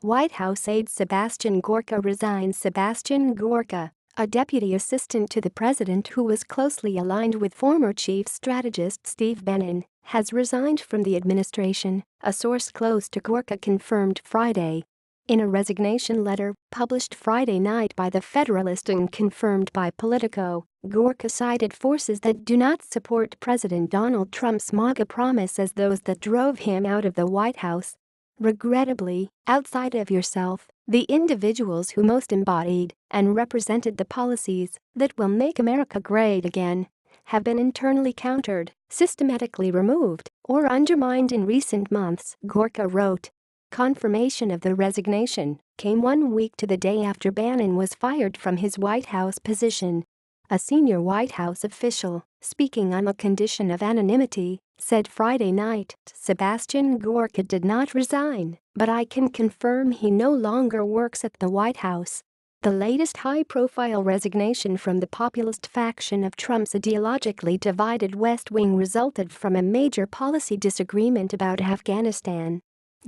White House aide Sebastian Gorka resigns. Sebastian Gorka, a deputy assistant to the president who was closely aligned with former chief strategist Steve Bannon, has resigned from the administration, a source close to Gorka confirmed Friday. In a resignation letter published Friday night by the Federalist and confirmed by POLITICO, Gorka cited forces that do not support President Donald Trump's MAGA promise as those that drove him out of the White House. Regrettably, outside of yourself, the individuals who most embodied and represented the policies that will make America great again have been internally countered, systematically removed, or undermined in recent months, Gorka wrote. Confirmation of the resignation came 1 week to the day after Bannon was fired from his White House position. A senior White House official, speaking on the condition of anonymity, said Friday night, Sebastian Gorka did not resign, but I can confirm he no longer works at the White House. The latest high-profile resignation from the populist faction of Trump's ideologically divided West Wing resulted from a major policy disagreement about Afghanistan.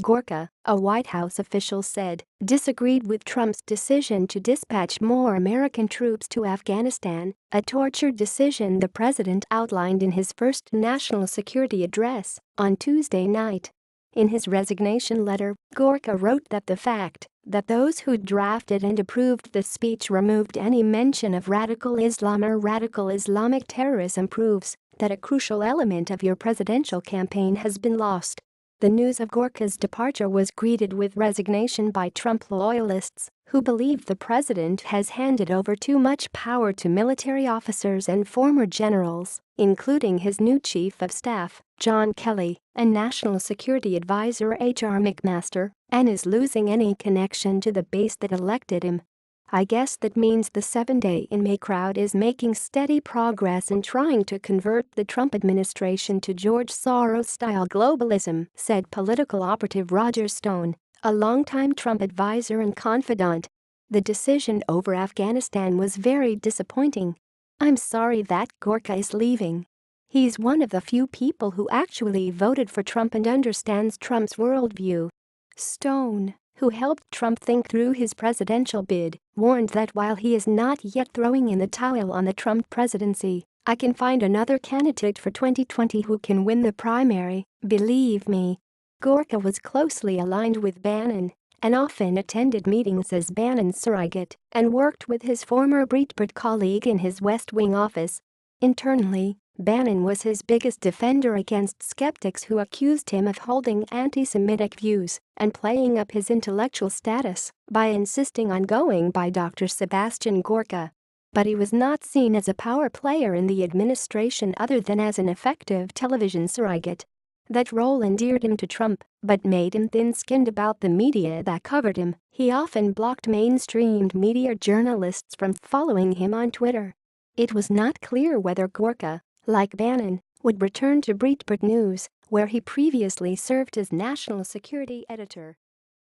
Gorka, a White House official said, disagreed with Trump's decision to dispatch more American troops to Afghanistan, a torture decision the president outlined in his first national security address on Tuesday night. In his resignation letter, Gorka wrote that the fact that those who drafted and approved the speech removed any mention of radical Islam or radical Islamic terrorism proves that a crucial element of your presidential campaign has been lost. The news of Gorka's departure was greeted with resignation by Trump loyalists, who believe the president has handed over too much power to military officers and former generals, including his new chief of staff, John Kelly, and National Security Advisor H.R. McMaster, and is losing any connection to the base that elected him. I guess that means the 7-day in May crowd is making steady progress in trying to convert the Trump administration to George Soros-style globalism, said political operative Roger Stone, a longtime Trump advisor and confidant. The decision over Afghanistan was very disappointing. I'm sorry that Gorka is leaving. He's one of the few people who actually voted for Trump and understands Trump's worldview. Stone, who helped Trump think through his presidential bid, warned that while he is not yet throwing in the towel on the Trump presidency, I can find another candidate for 2020 who can win the primary, believe me. Gorka was closely aligned with Bannon and often attended meetings as Bannon's surrogate and worked with his former Breitbart colleague in his West Wing office. Internally, Bannon was his biggest defender against skeptics who accused him of holding anti-Semitic views and playing up his intellectual status by insisting on going by Dr. Sebastian Gorka. But he was not seen as a power player in the administration other than as an effective television surrogate. That role endeared him to Trump, but made him thin-skinned about the media that covered him. He often blocked mainstream media journalists from following him on Twitter. It was not clear whether Gorka, like Bannon, would return to Breitbart News, where he previously served as national security editor.